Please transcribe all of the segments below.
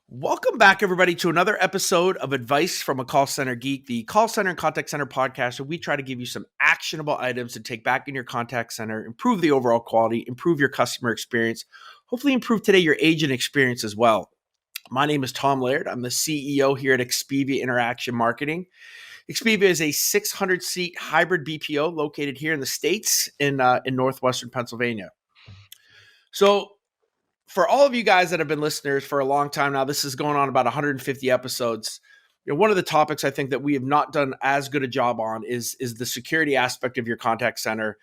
Welcome back, everybody, to another episode of Advice from a Call Center Geek, the call center and contact center podcast, where we try to give you some actionable items to take back in your contact center, improve the overall quality, improve your customer experience, hopefully improve today your agent experience as well. My name is Tom Laird. I'm the CEO here at Expedia Interaction Marketing. Expedia is a 600-seat hybrid BPO located here in the States in northwestern Pennsylvania. So for all of you guys that have been listeners for a long time now, this is going on about 150 episodes. One of the topics I think that we have not done as good a job on is the security aspect of your contact center,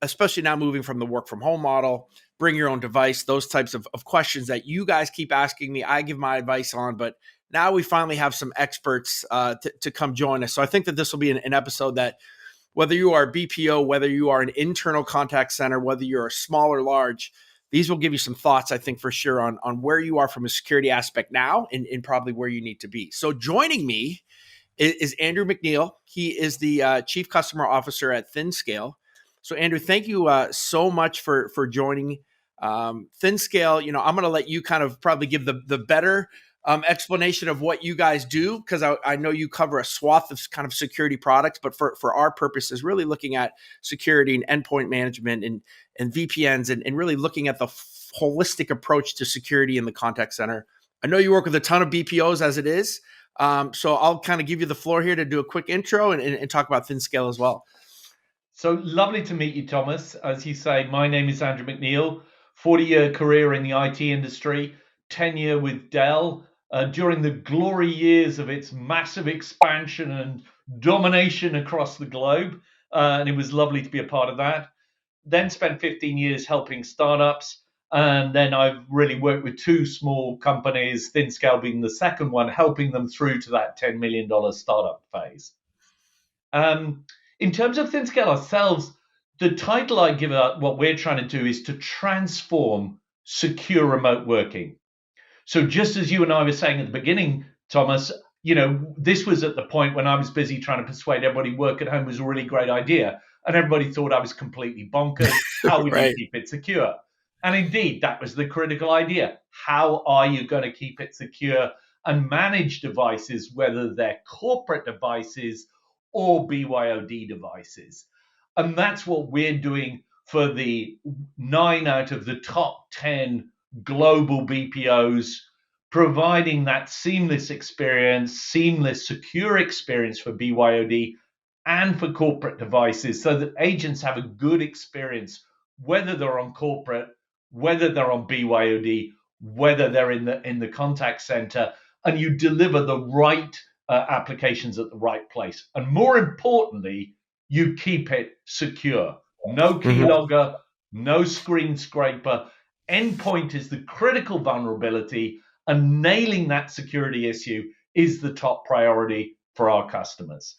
especially now moving from the work from home model, bring your own device, those types of questions that you guys keep asking me. I give my advice on, but now we finally have some experts to come join us. So I think that this will be an episode that whether you are a BPO, whether you are an internal contact center, whether you're a small or large, these will give you some thoughts, I think, for sure, on where you are from a security aspect now and probably where you need to be. So joining me is Andrew McNeile. He is the Chief Customer Officer at ThinScale. So, Andrew, thank you so much for joining ThinScale. I'm going to let you kind of probably give the better explanation of what you guys do, because I know you cover a swath of kind of security products, but for our purposes, really looking at security and endpoint management and VPNs and really looking at the holistic approach to security in the contact center. I know you work with a ton of BPOs as it is. So I'll kind of give you the floor here to do a quick intro and talk about ThinScale as well. So lovely to meet you, Thomas. As you say, my name is Andrew McNeile, 40-year career in the IT industry, 10-year with Dell. During the glory years of its massive expansion and domination across the globe. And it was lovely to be a part of that. Then spent 15 years helping startups. And then I've really worked with two small companies, ThinScale being the second one, helping them through to that $10 million startup phase. In terms of ThinScale ourselves, the title I give out, what we're trying to do is to transform secure remote working. So just as you and I were saying at the beginning, Thomas, this was at the point when I was busy trying to persuade everybody work at home was a really great idea. And everybody thought I was completely bonkers. How would you keep it secure? And indeed, that was the critical idea. How are you going to keep it secure and manage devices, whether they're corporate devices or BYOD devices? And that's what we're doing for the 9 out of the top 10 global BPOs, providing that seamless experience, seamless, secure experience for BYOD and for corporate devices so that agents have a good experience, whether they're on corporate, whether they're on BYOD, whether they're in the contact center, and you deliver the right applications at the right place. And more importantly, you keep it secure. No keylogger, no screen scraper. Endpoint is the critical vulnerability, and nailing that security issue is the top priority for our customers.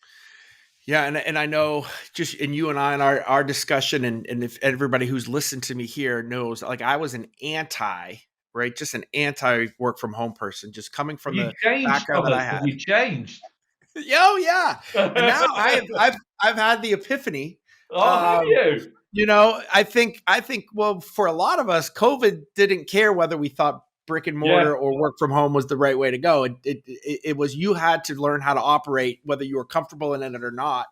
Yeah, and I know just in you and I in our discussion, and if everybody who's listened to me here knows, like I was an anti work from home person, just coming from the background that I had. You changed. Oh yeah, and now I've had the epiphany. Have you? I think well, for a lot of us, COVID didn't care whether we thought brick and mortar or work from home was the right way to go. It was, you had to learn how to operate, whether you were comfortable in it or not.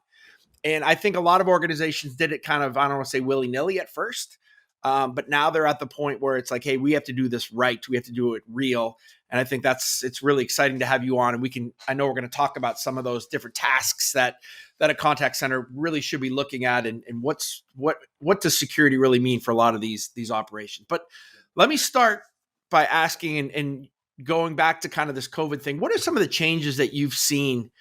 And I think a lot of organizations did it kind of, I don't want to say willy-nilly at first, but now they're at the point where it's like, hey, we have to do this right. We have to do it real. And I think it's really exciting to have you on. And I know we're going to talk about some of those different tasks that a contact center really should be looking at, and what does security really mean for a lot of these operations. But let me start by asking and going back to kind of this COVID thing. What are some of the changes that you've seen,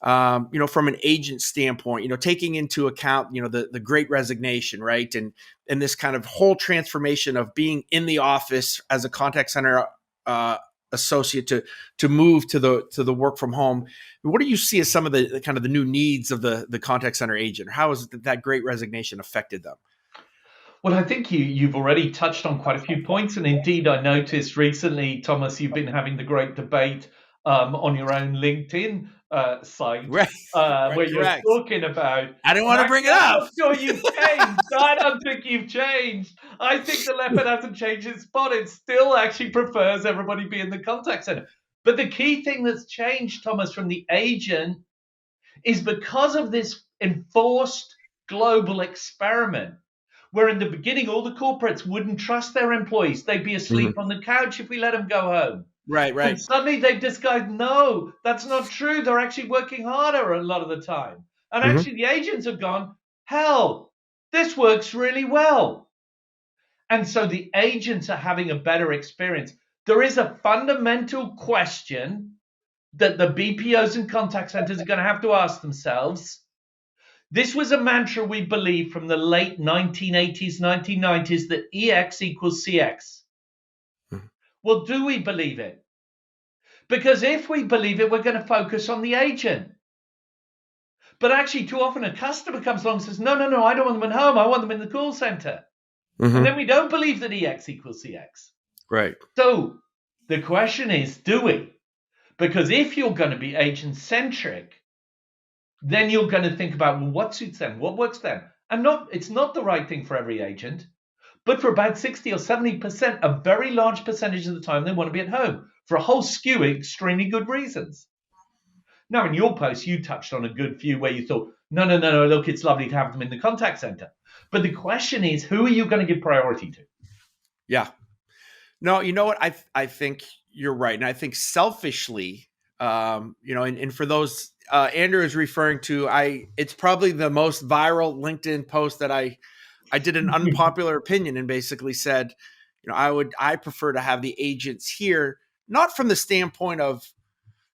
from an agent standpoint, taking into account, the great resignation, right? And this kind of whole transformation of being in the office as a contact center associate to move to the work from home. What do you see as some of the kind of the new needs of the contact center agent? How has that great resignation affected them? Well, I think you've already touched on quite a few points. And indeed, I noticed recently, Thomas, you've been having the great debate on your own LinkedIn site Right. Right. where you're Correct. talking about. I didn't want to bring it I'm up. not sure you've changed. I don't think you've changed. I think the leopard hasn't changed its spot. It still actually prefers everybody be in the contact center. But the key thing that's changed, Thomas, from the agent is because of this enforced global experiment, where in the beginning all the corporates wouldn't trust their employees. They'd be asleep on the couch if we let them go home. Right. And Right. suddenly they've discovered, no, that's not true. They're actually working harder a lot of the time. And Mm-hmm. actually the agents have gone, hell, this works really well. And so the agents are having a better experience. There is a fundamental question that the BPOs and contact centers are going to have to ask themselves. This was a mantra we believed from the late 1980s, 1990s that EX equals CX. Well, do we believe it? Because if we believe it, we're going to focus on the agent. But actually, too often a customer comes along and says, no, I don't want them at home. I want them in the call center. Mm-hmm. And then we don't believe that EX equals CX. Right. So the question is, do we? Because if you're going to be agent-centric, then you're going to think about, well, what suits them? What works for them? And it's not the right thing for every agent, but for about 60 or 70%, a very large percentage of the time, they want to be at home for a whole skew of extremely good reasons. Now, in your post, you touched on a good few where you thought, no, look, it's lovely to have them in the contact center. But the question is, who are you going to give priority to? Yeah. No, you know what? I think you're right. And I think selfishly, and for those Andrew is referring to, it's probably the most viral LinkedIn post that I did an unpopular opinion and basically said, I prefer to have the agents here, not from the standpoint of,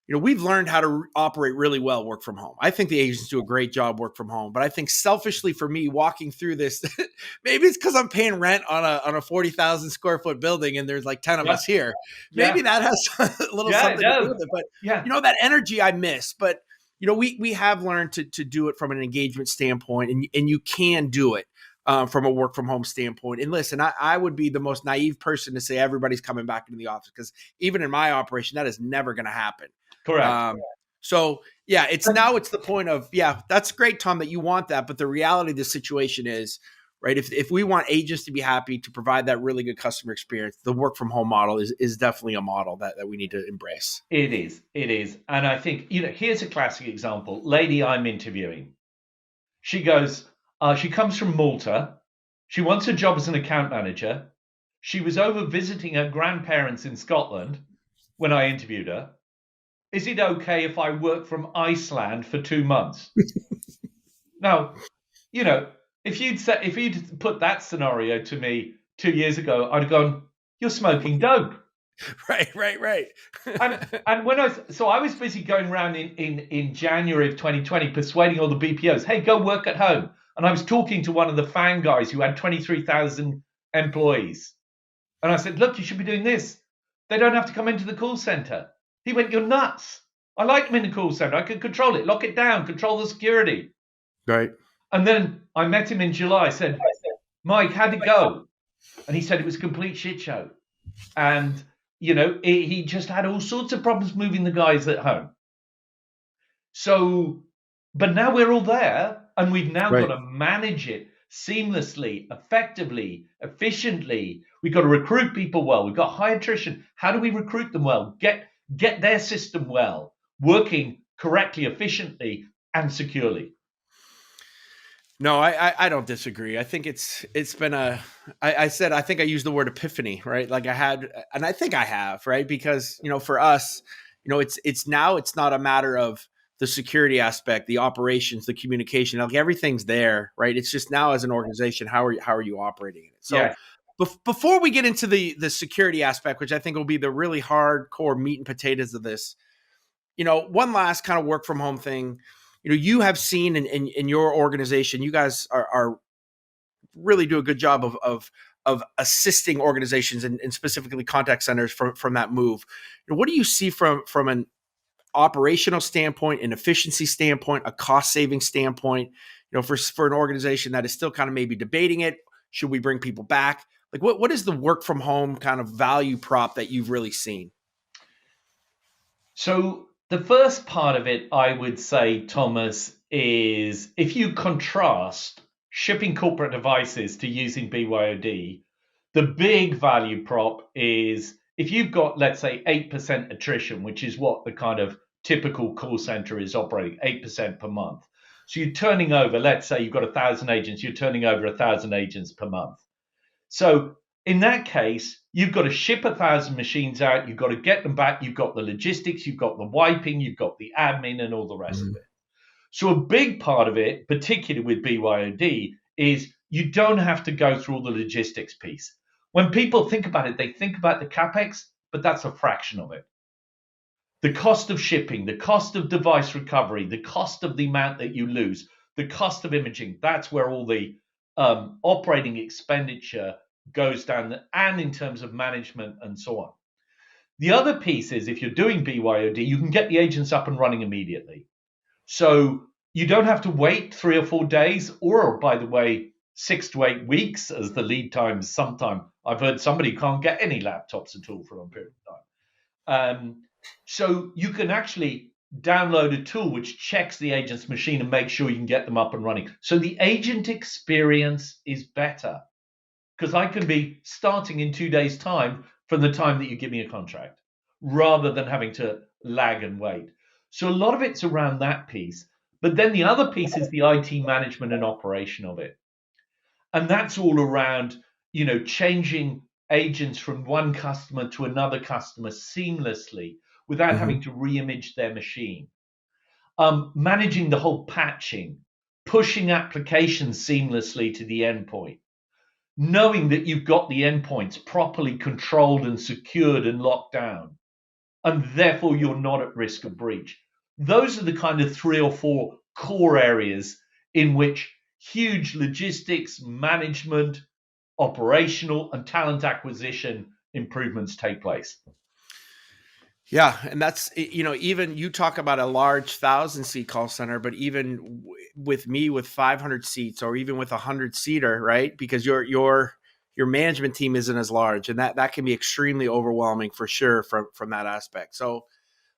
we've learned how to operate really well work from home. I think the agents do a great job work from home, but I think selfishly for me walking through this, maybe it's because I'm paying rent on a 40,000 square foot building and there's like 10 of us here. Maybe that has a little something to do with it, but that energy I miss, but we have learned to do it from an engagement standpoint and you can do it. From a work from home standpoint. And listen, I would be the most naive person to say everybody's coming back into the office because even in my operation, that is never going to happen. Correct. So yeah, it's the point of, that's great, Tom, that you want that. But the reality of the situation is, right, if we want agents to be happy to provide that really good customer experience, the work from home model is definitely a model that we need to embrace. It is. And I think, here's a classic example. Lady I'm interviewing, she goes, she comes from Malta. She wants a job as an account manager. She was over visiting her grandparents in Scotland when I interviewed her. Is it okay if I work from Iceland for 2 months? Now, if you'd put that scenario to me 2 years ago, I'd have gone, you're smoking dope. Right. and I was busy going around in January of 2020 persuading all the BPOs, hey, go work at home. And I was talking to one of the FANG guys who had 23,000 employees. And I said, look, you should be doing this. They don't have to come into the call center. He went, you're nuts. I like them in the call center. I can control it, lock it down, control the security. Right. And then I met him in July. I said, Mike, how'd it go? And he said it was a complete shit show. And, he just had all sorts of problems moving the guys at home. So, but now we're all there and we've now got to manage it seamlessly, effectively, efficiently. We've got to recruit people well. We've got high attrition. How do we recruit them well? Get their system well, working correctly, efficiently, and securely. No, I don't disagree. I think it's been I think I used the word epiphany, right? Like I had, and I think I have, right? Because, for us, it's not a matter of the security aspect, the operations, the communication, like everything's there, right? It's just now as an organization, how are you operating it? So before we get into the security aspect, which I think will be the really hardcore meat and potatoes of this, one last kind of work from home thing. You have seen in your organization, you guys are really do a good job of assisting organizations and specifically contact centers from that move. What do you see from an operational standpoint, an efficiency standpoint, a cost saving standpoint, for an organization that is still kind of maybe debating it? Should we bring people back? Like what is the work from home kind of value prop that you've really seen? So The first part of it, I would say, Thomas, is if you contrast shipping corporate devices to using BYOD, the big value prop is if you've got, let's say, 8% attrition, which is what the kind of typical call center is operating, 8% per month. So you're turning over, let's say you've got 1,000 agents, you're turning over 1,000 agents per month. So in that case, you've got to ship 1,000 machines out, you've got to get them back, you've got the logistics, you've got the wiping, you've got the admin, and all the rest of it. So a big part of it, particularly with BYOD, is you don't have to go through all the logistics piece. When people think about it, they think about the CapEx, but that's a fraction of it. The cost of shipping, the cost of device recovery, the cost of the amount that you lose, the cost of imaging, that's where all the operating expenditure goes down, and in terms of management and so on. The other piece is if you're doing BYOD, you can get the agents up and running immediately. So you don't have to wait 3 or 4 days, or by the way, 6 to 8 weeks as the lead times. Sometimes I've heard somebody can't get any laptops at all for a long period of time. So you can actually download a tool which checks the agent's machine and makes sure you can get them up and running. So the agent experience is better because I can be starting in 2 days' time from the time that you give me a contract rather than having to lag and wait. So a lot of it's around that piece. But then the other piece is the IT management and operation of it. And that's all around, changing agents from one customer to another customer seamlessly without having to re-image their machine. Managing the whole patching, pushing applications seamlessly to the endpoint, knowing that you've got the endpoints properly controlled and secured and locked down, and therefore you're not at risk of breach. Those are the kind of 3 or 4 core areas in which huge logistics, management, operational, and talent acquisition improvements take place. Yeah. And that's, even you talk about a large 1,000-seat call center, but even with me with 500 seats or even with 100-seater, right? Because your management team isn't as large, and that can be extremely overwhelming for sure from that aspect. So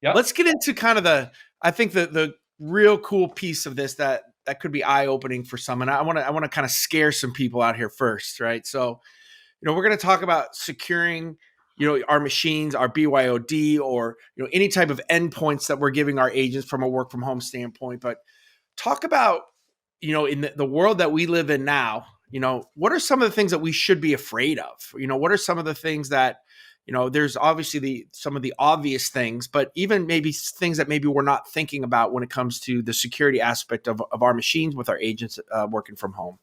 let's get into kind of I think the real cool piece of this that could be eye-opening for some. And I want to kind of scare some people out here first, right? So, we're going to talk about securing, our machines, our BYOD, or, any type of endpoints that we're giving our agents from a work from home standpoint. But talk about, in the world that we live in now, what are some of the things that we should be afraid of? What are some of the things that, there's obviously some of the obvious things, but even maybe things that maybe we're not thinking about when it comes to the security aspect of our machines with our agents working from home.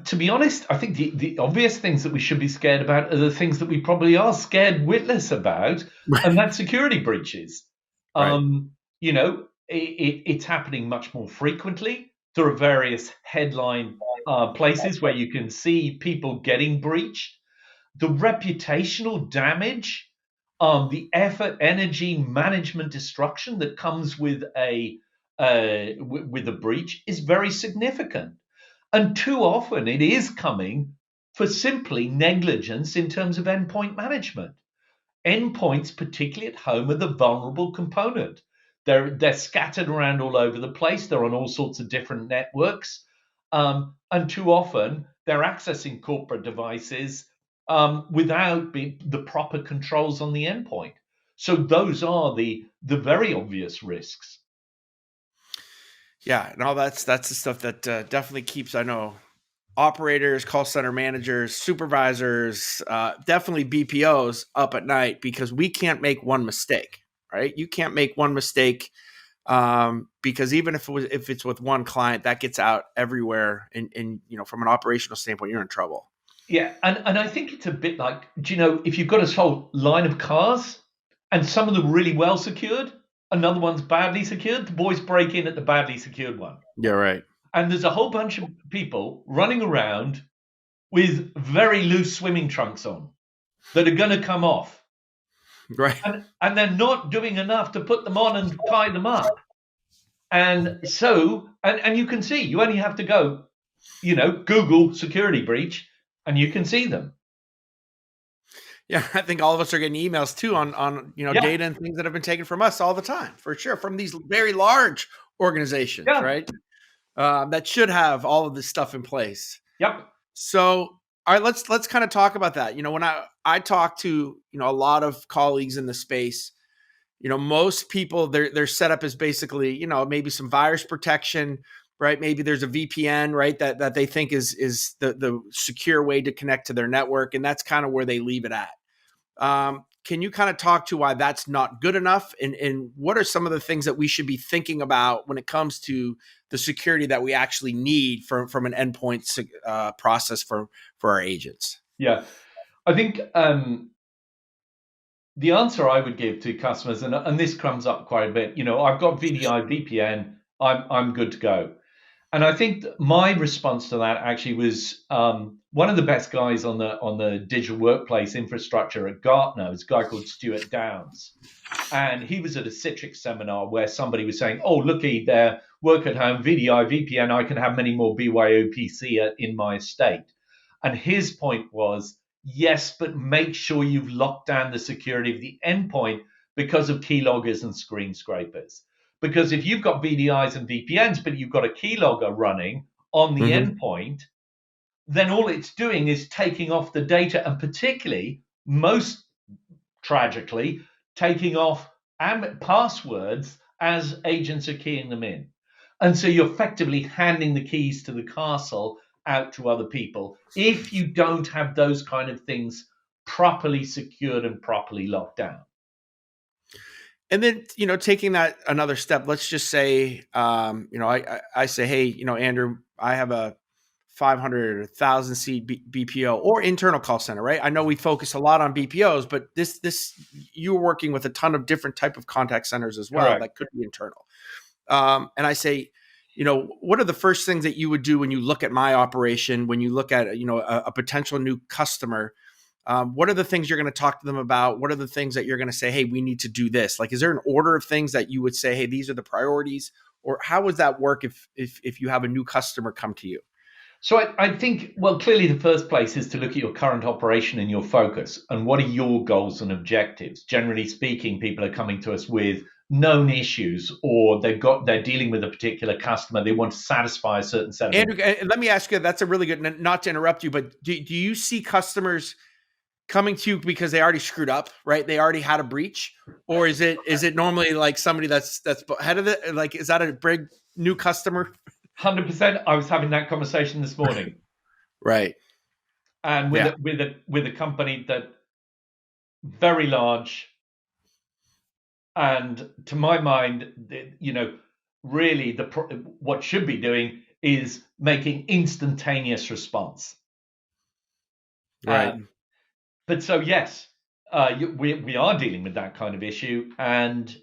To be honest, I think the obvious things that we should be scared about are the things that we probably are scared witless about, and that's security breaches. Right. It's happening much more frequently. There are various headline places where you can see people getting breached. The reputational damage, the effort, energy, management destruction that comes with a breach is very significant. And too often it is coming for simply negligence in terms of endpoint management. Endpoints, particularly at home, are the vulnerable component. They're scattered around all over the place. They're on all sorts of different networks. And too often they're accessing corporate devices without the proper controls on the endpoint. So those are the very obvious risks. Yeah, no, that's the stuff that definitely keeps, I know, operators, call center managers, supervisors, definitely BPOs up at night, because we can't make one mistake, right? You can't make one mistake because even if it's with one client, that gets out everywhere, and from an operational standpoint, you're in trouble. Yeah, and I think it's a bit like, if you've got a whole line of cars and some of them really well secured, another one's badly secured, the boys break in at the badly secured one. Yeah, right. And there's a whole bunch of people running around with very loose swimming trunks on that are going to come off. Right. And they're not doing enough to put them on and tie them up. And so, and you can see, you only have to go, Google security breach, and you can see them. Yeah, I think all of us are getting emails too on Yeah, data and things that have been taken from us all the time, for sure, from these very large organizations, yeah, right? That should have all of this stuff in place. yep, So, all right, let's kind of talk about that. When I talk to a lot of colleagues in the space, most people their setup is basically maybe some virus protection, right? Maybe there's a VPN, right, that they think is the secure way to connect to their network, and that's kind of where they leave it at. Can you kind of talk to why that's not good enough, and what are some of the things that we should be thinking about when it comes to the security that we actually need from an endpoint process for our agents? yeah. I think the answer I would give to customers, and this comes up quite a bit, I've got VDI VPN, I'm good to go. And I think my response to that actually was one of the best guys on the digital workplace infrastructure at Gartner is a guy called Stuart Downs. And he was at a Citrix seminar where somebody was saying, "Oh, looky there, work at home, VDI, VPN, I can have many more BYOPC in my estate." And his point was, yes, but make sure you've locked down the security of the endpoint because of keyloggers and screen scrapers. Because if you've got VDIs and VPNs, but you've got a keylogger running on the Mm-hmm. endpoint, then all it's doing is taking off the data, and particularly, most tragically, taking off passwords as agents are keying them in. And so you're effectively handing the keys to the castle out to other people if you don't have those kind of things properly secured and properly locked down. And then, taking that another step, let's just say, I say, hey, Andrew, I have a 500 or 1,000 seat BPO or internal call center, right? I know we focus a lot on BPOs, but you're working with a ton of different type of contact centers as well Correct. that could be internal. And I say, what are the first things that you would do when you look at my operation, when you look at, a potential new customer? What are the things you're going to talk to them about? What are the things that you're going to say, hey, we need to do this? Like, is there an order of things that you would say, hey, these are the priorities? Or how would that work if you have a new customer come to you? So I think, well, clearly the first place is to look at your current operation and your focus and what are your goals and objectives. Generally speaking, people are coming to us with known issues, or they're dealing with a particular customer. They want to satisfy a certain set of Andrew, needs. let me ask you, that's a really good, not to interrupt you, but do you see customers coming to you because they already screwed up, right? They already had a breach, or is it normally like somebody that's ahead of it? Like, is that a big new customer? 100%. I was having that conversation this morning, Right. and with Yeah. a company that very large, and to my mind, really what should be doing is making instantaneous response. Right. Um, but so yes, we are dealing with that kind of issue, and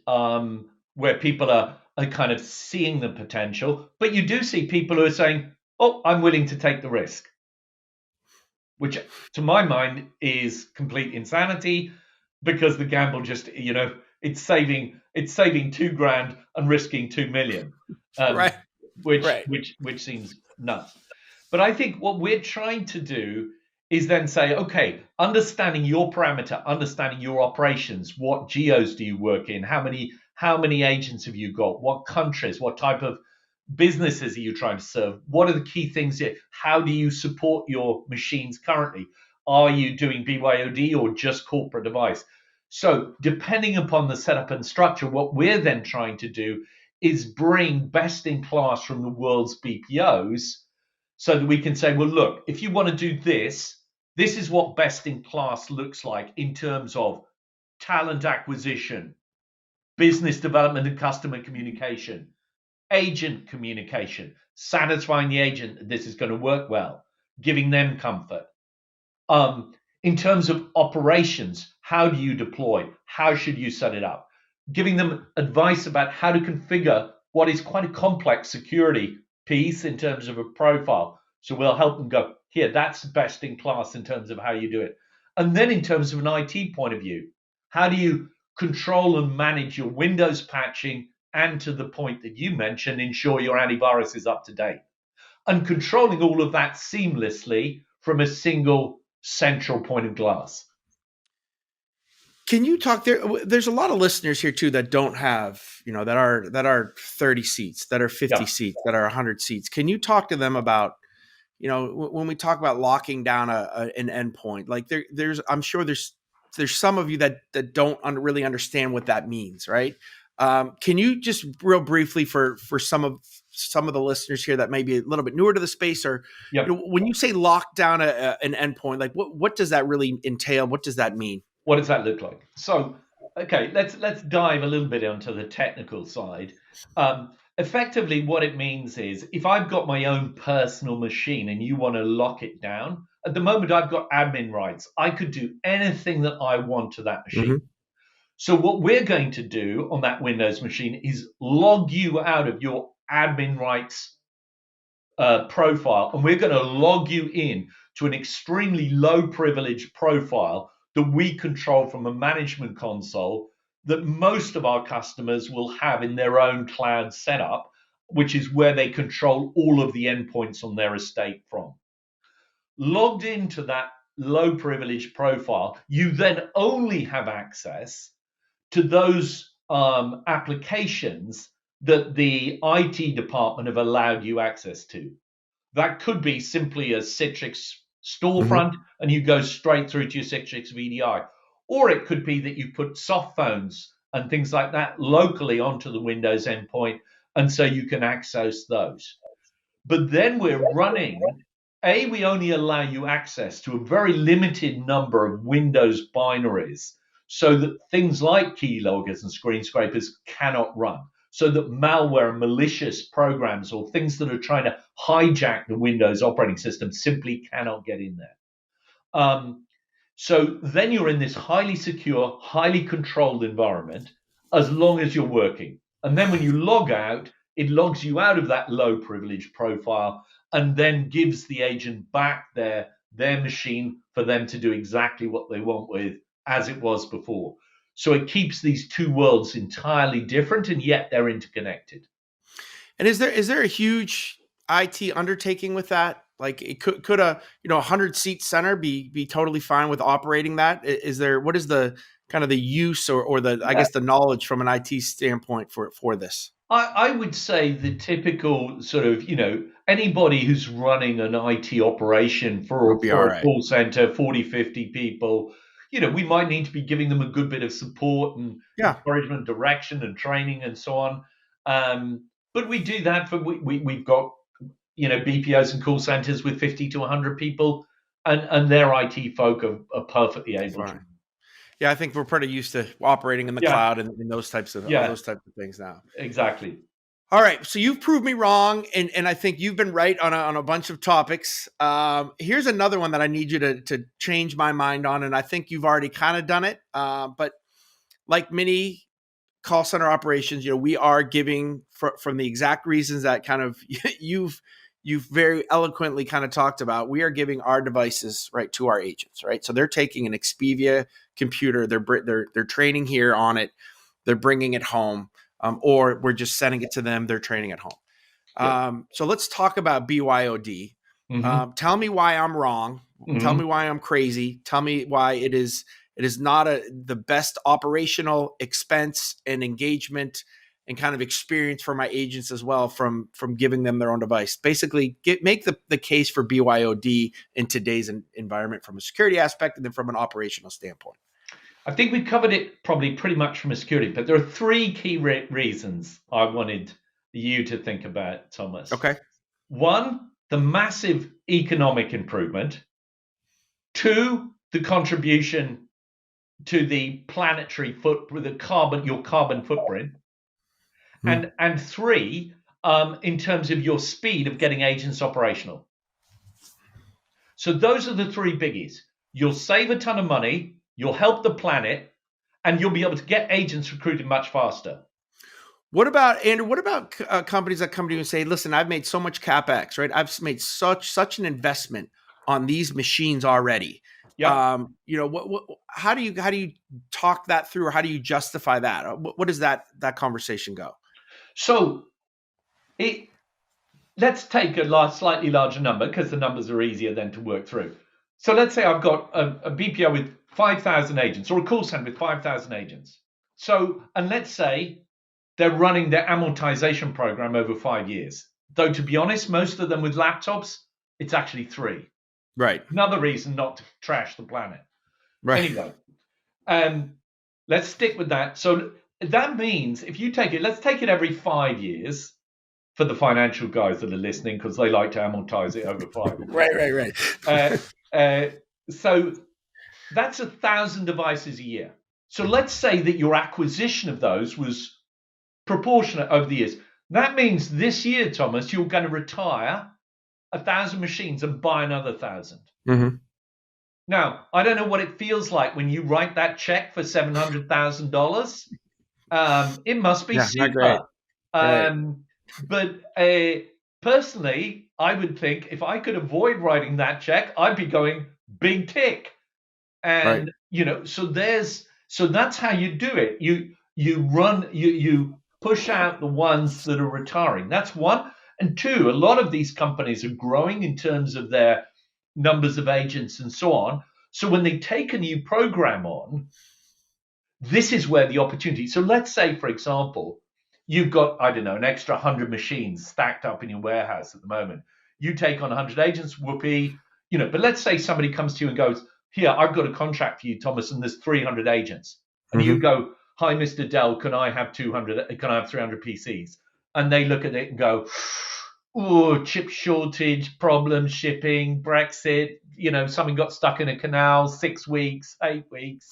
where people are kind of seeing the potential. But you do see people who are saying, "Oh, I'm willing to take the risk," which to my mind is complete insanity, because the gamble just it's saving 2 grand and risking 2 million, um, Right. which Right. which which seems nuts. But I think what we're trying to do is then say, okay, understanding your parameter, understanding your operations, what geos do you work in, how many agents have you got, what countries, what type of businesses are you trying to serve, what are the key things here, how do you support your machines currently, are you doing BYOD or just corporate device? So depending upon the setup and structure, what we're then trying to do is bring best in class from the world's BPOs, so that we can say, well, look, if you want to do this, this is what best in class looks like in terms of talent acquisition, business development and customer communication, agent communication, satisfying the agent that this is going to work well, giving them comfort. In terms of operations, how do you deploy? How should you set it up? Giving them advice about how to configure what is quite a complex security piece in terms of a profile. So we'll help them go, here, that's best in class in terms of how you do it. And then in terms of an IT point of view, how do you control and manage your Windows patching, and to the point that you mentioned, ensure your antivirus is up to date? And controlling all of that seamlessly from a single central point of glass. Can you talk there? There's a lot of listeners here too that don't have, that are 30 seats, that are 50 Yeah. seats, that are 100 seats. Can you talk to them about, when we talk about locking down an endpoint, like I'm sure there's some of you that don't really understand what that means, right? Can you just real briefly for some of the listeners here that may be a little bit newer to the space, or Yeah. when you say lock down an endpoint, like what does that really entail? What does that mean? What does that look like? So, okay, let's dive a little bit onto the technical side. Effectively, what it means is if I've got my own personal machine and you want to lock it down, at the moment I've got admin rights. I could do anything that I want to that machine. Mm-hmm. So what we're going to do on that Windows machine is log you out of your admin rights profile, and we're going to log you in to an extremely low privilege profile that we control from a management console that most of our customers will have in their own cloud setup, which is where they control all of the endpoints on their estate from. Logged into that low privilege profile, you then only have access to those applications that the IT department have allowed you access to. That could be simply a Citrix Mm-hmm. storefront and you go straight through to your Citrix VDI. Or it could be that you put soft phones and things like that locally onto the Windows endpoint, and so you can access those. But then we're running, we only allow you access to a very limited number of Windows binaries so that things like keyloggers and screen scrapers cannot run. So that malware and malicious programs or things that are trying to hijack the Windows operating system simply cannot get in there. So then you're in this highly secure, highly controlled environment as long as you're working. And then when you log out, it logs you out of that low privilege profile and then gives the agent back their machine for them to do exactly what they want with as it was before. So it keeps these two worlds entirely different, and yet they're interconnected. And is there a huge IT undertaking with that? Like, it could a 100 seat center be totally fine with operating that? Is there, what is the kind of the use, or the, I Yeah. guess, the knowledge from an IT standpoint for this? I would say the typical sort of, anybody who's running an IT operation Would be all for a right. call center, 40, 50 people, we might need to be giving them a good bit of support and Yeah. encouragement, direction, and training and so on. But we do that for, we've got, BPOs and call centers with 50 to 100 people, and their IT folk are perfectly able to. Fine. Yeah, I think we're pretty used to operating in the Yeah, cloud and those types of yeah, things now. exactly. All right, so you've proved me wrong, and I think you've been right on a bunch of topics. Here's another one that I need you to change my mind on, and I think you've already kind of done it. But like many call center operations, we are giving from the exact reasons that kind of you've very eloquently kind of talked about. We are giving our devices right to our agents, right? So they're taking an Expedia computer, they're training here on it, they're bringing it home, or we're just sending it to them, they're training at home. Yeah. So let's talk about BYOD. Hmm. Tell me why I'm wrong. Tell me Hmm. why I'm crazy. Tell me why it is not the best operational expense and engagement and kind of experience for my agents as well from giving them their own device. Basically, make the case for BYOD in today's environment from a security aspect and then from an operational standpoint. I think we covered it probably pretty much from a security, but there are three key reasons I wanted you to think about, Thomas. Okay. One, the massive economic improvement. Two, the contribution to the planetary footprint, your carbon footprint. Hmm. And three, in terms of your speed of getting agents operational. So those are the three biggies. You'll save a ton of money, you'll help the planet, and you'll be able to get agents recruited much faster. What about, Andrew? What about companies that come to you and say, "Listen, I've made so much CapEx, right? I've made such an investment on these machines already." Yeah. How do you talk that through, or how do you justify that? What does that conversation go? So let's take a slightly larger number because the numbers are easier then to work through. So let's say I've got a BPO with 5,000 agents, or a call center with 5,000 agents. So, and let's say they're running their amortization program over 5 years. Though, to be honest, most of them with laptops, it's actually 3. Right. Another reason not to trash the planet. Right. Anyway, let's stick with that. So that means if you take it, let's take it every 5 years for the financial guys that are listening, because they like to amortize it over 5 years. Right. So that's 1,000 devices a year. So let's say that your acquisition of those was proportionate over the years. That means this year, Thomas, you're going to retire 1,000 machines and buy another 1,000. Mm-hmm. Now, I don't know what it feels like when you write that check for $700,000. It must be super. Not great. But personally, I would think if I could avoid writing that check, I'd be going big tick. And so that's how you do it. You push out the ones that are retiring. That's one. And two, a lot of these companies are growing in terms of their numbers of agents and so on. So when they take a new program on, this is where the opportunity. So let's say, for example, you've got, I don't know, an extra 100 machines stacked up in your warehouse at the moment. You take on 100 agents, whoopee, but let's say somebody comes to you and goes, here, I've got a contract for you, Thomas, and there's 300 agents. And you go, hi, Mr. Dell, can I have 300 PCs? And they look at it and go, oh, chip shortage, problem shipping, Brexit, something got stuck in a canal, 6 weeks, 8 weeks.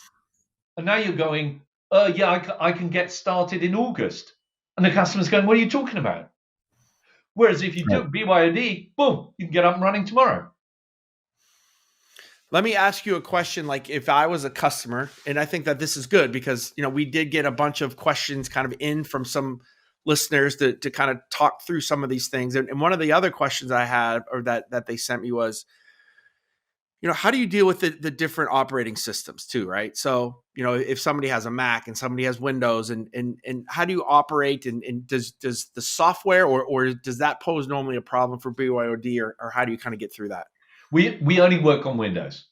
And now you're going, yeah, I can get started in August. And the customer's going, what are you talking about? Whereas if you do BYOD, boom, you can get up and running tomorrow. Let me ask you a question. Like if I was a customer, and I think that this is good because, we did get a bunch of questions kind of in from some listeners to kind of talk through some of these things. And one of the other questions I had, or that they sent me was, how do you deal with the different operating systems too, right? So, if somebody has a Mac and somebody has Windows and how do you operate and does the software or does that pose normally a problem for BYOD or how do you kind of get through that? We only work on Windows.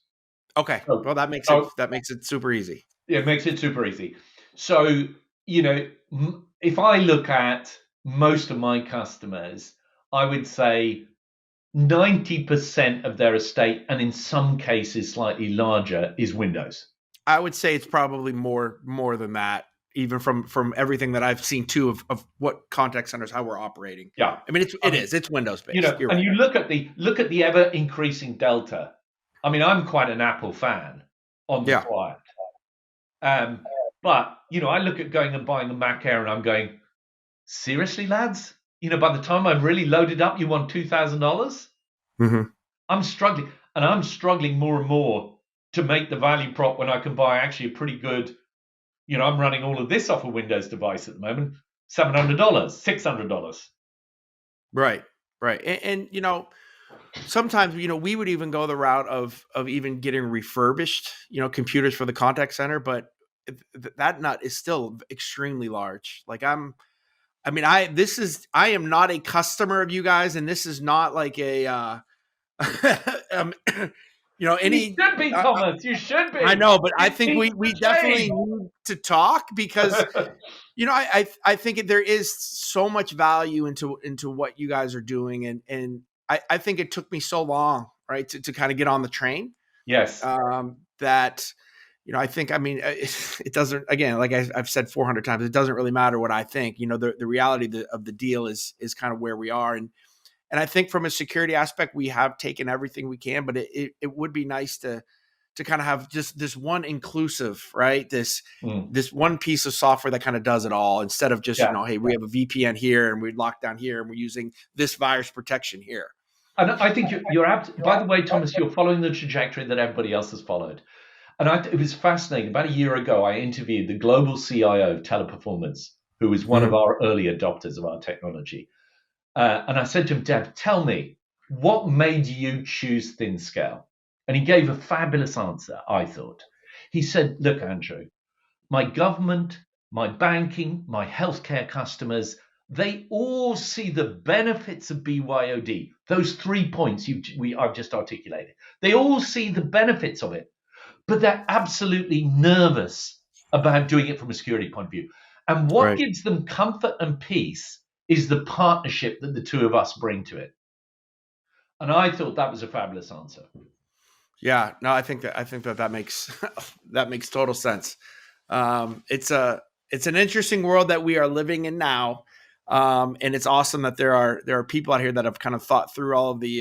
Okay. Well, that makes it super easy. Yeah, it makes it super easy. So, if I look at most of my customers, I would say 90% of their estate, and in some cases slightly larger, is Windows. I would say it's probably more than that, even from everything that I've seen too of what contact centers, how we're operating. Yeah, I mean it's Windows based. And you look at the ever increasing delta. I mean, I'm quite an Apple fan on the quiet, but I look at going and buying a Mac Air, and I'm going, seriously, lads? By the time I've really loaded up, you want $2,000? Mm-hmm. I'm struggling, and I'm struggling more and more to make the value prop when I can buy actually a pretty good, I'm running all of this off a Windows device at the moment, $700, $600. Right. And sometimes, we would even go the route of even getting refurbished, computers for the contact center, but that nut is still extremely large. Like I am not a customer of you guys, and this is not like a, you should be, Thomas. You should be. I know, but I think we definitely need to talk because, I think there is so much value into what you guys are doing, and I think it took me so long, right, to kind of get on the train. Yes. That. I think, it doesn't, again, like I've said 400 times, it doesn't really matter what I think. The reality of the deal is kind of where we are. And I think from a security aspect, we have taken everything we can, but it would be nice to kind of have just this one inclusive, right? This one piece of software that kind of does it all instead of just, hey, we have a VPN here and we lock down here and we're using this virus protection here. And I think you're by the way, Thomas, you're following the trajectory that everybody else has followed. And it was fascinating. About a year ago, I interviewed the global CIO of Teleperformance, who was one of our early adopters of our technology. And I said to him, Deb, tell me, what made you choose ThinScale? And he gave a fabulous answer, I thought. He said, look, Andrew, my government, my banking, my healthcare customers, they all see the benefits of BYOD, those 3 points I've just articulated. They all see the benefits of it. but they're absolutely nervous about doing it from a security point of view. And what Right. gives them comfort and peace is the partnership that the two of us bring to it. And I thought that was a fabulous answer. Yeah, no, I think that makes that makes total sense. It's an interesting world that we are living in now, and it's awesome that there are people out here that have kind of thought through all of the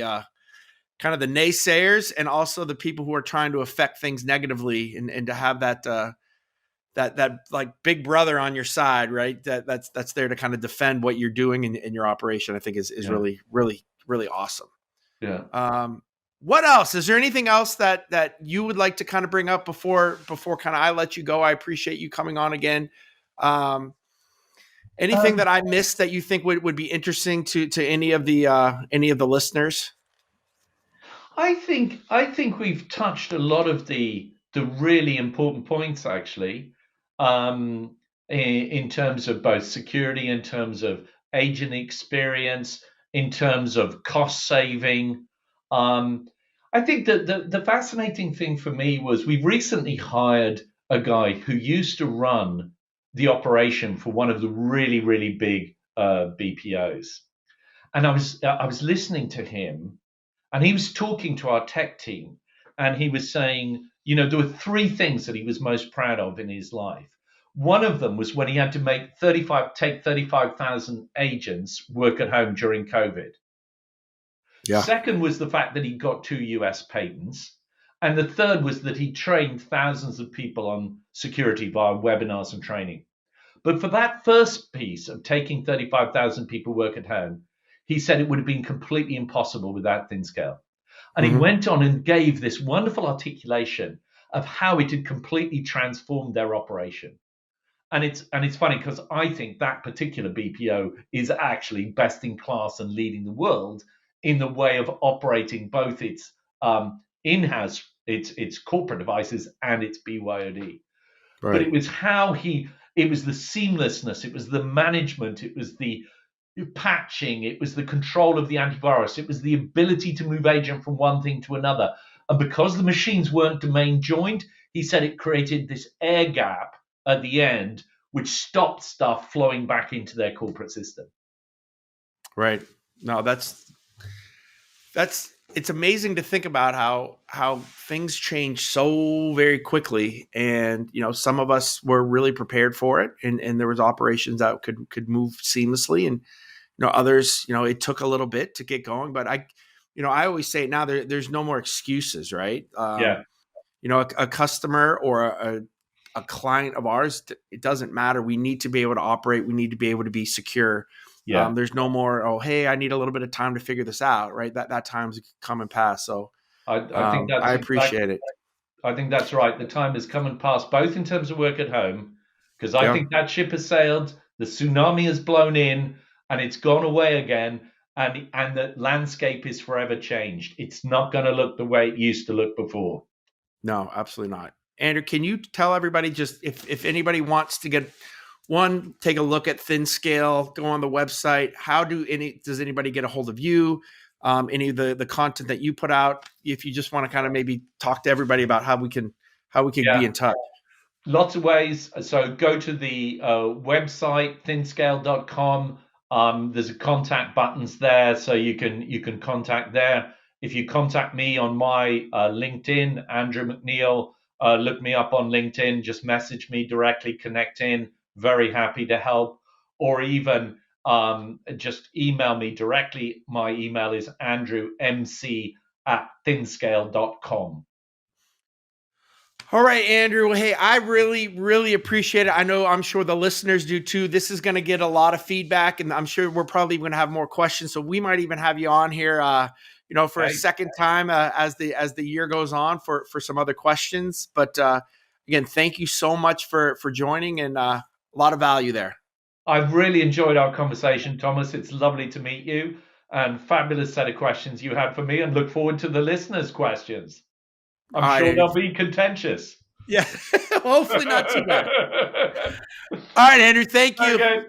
kind of the naysayers and also the people who are trying to affect things negatively, and to have that like big brother on your side, right? That's there to kind of defend what you're doing in your operation. I think is Yeah. really really really awesome. Yeah. What else? Is there anything else that you would like to kind of bring up before kind of I let you go? I appreciate you coming on again. Anything that I missed that you think would be interesting to any of the listeners? I think we've touched a lot of the really important points actually, in terms of both security, in terms of agent experience, in terms of cost saving. Um, I think that the fascinating thing for me was we've recently hired a guy who used to run the operation for one of the really really big BPOs, and I was listening to him, and he was talking to our tech team, and he was saying, there were three things that he was most proud of in his life. One of them was when he had to take 35,000 agents work at home during COVID. Yeah. Second was the fact that he got 2 US patents. And the third was that he trained thousands of people on security via webinars and training. But for that first piece of taking 35,000 people work at home, he said it would have been completely impossible without ThinScale. And he Mm-hmm. went on and gave this wonderful articulation of how it had completely transformed their operation. And it's funny because I think that particular BPO is actually best in class and leading the world in the way of operating both its in-house, its corporate devices and its BYOD. But Right. it was the seamlessness, it was the management, it was the patching, it was the control of the antivirus, it was the ability to move agent from one thing to another. And because the machines weren't domain joined, he said it created this air gap at the end, which stopped stuff flowing back into their corporate system. Right. No, that's it's amazing to think about how things change so very quickly, and some of us were really prepared for it, and there was operations that could move seamlessly, and others, it took a little bit to get going, but I always say now there's no more excuses, right? Yeah, A customer or a client of ours, it doesn't matter. We need to be able to operate. We need to be able to be secure. yeah. There's no more, oh, hey, I need a little bit of time to figure this out, right? That time's come and passed. So I think I that's exactly. appreciate it. I think that's right. The time has come and passed, both in terms of work at home, because I Yeah. think that ship has sailed, the tsunami has blown in, and it's gone away again, and the landscape is forever changed. It's not going to look the way it used to look before. No, absolutely not. Andrew, can you tell everybody, just if anybody wants to take a look at ThinScale, go on the website. Does anybody get a hold of you? Any of the content that you put out? If you just want to kind of maybe talk to everybody about how we can Yeah, be in touch. lots of ways. So go to the website thinscale.com. There's a contact buttons there, so you can contact there. If you contact me on my LinkedIn, Andrew McNeile, look me up on LinkedIn. Just message me directly, connect in. Very happy to help. Or even just email me directly. My email is andrewmc@thinscale.com. All right, Andrew. Well, hey, I really, really appreciate it. I'm sure the listeners do too. This is going to get a lot of feedback, and I'm sure we're probably going to have more questions. So we might even have you on here, for a Okay. second time as the year goes on for some other questions. But again, thank you so much for joining, and a lot of value there. I've really enjoyed our conversation, Thomas. It's lovely to meet you, and fabulous set of questions you had for me, and look forward to the listeners' questions. All I'm right, sure Andrew. they'll be contentious. Yeah, hopefully not too bad. All right, Andrew. Thank you. Okay.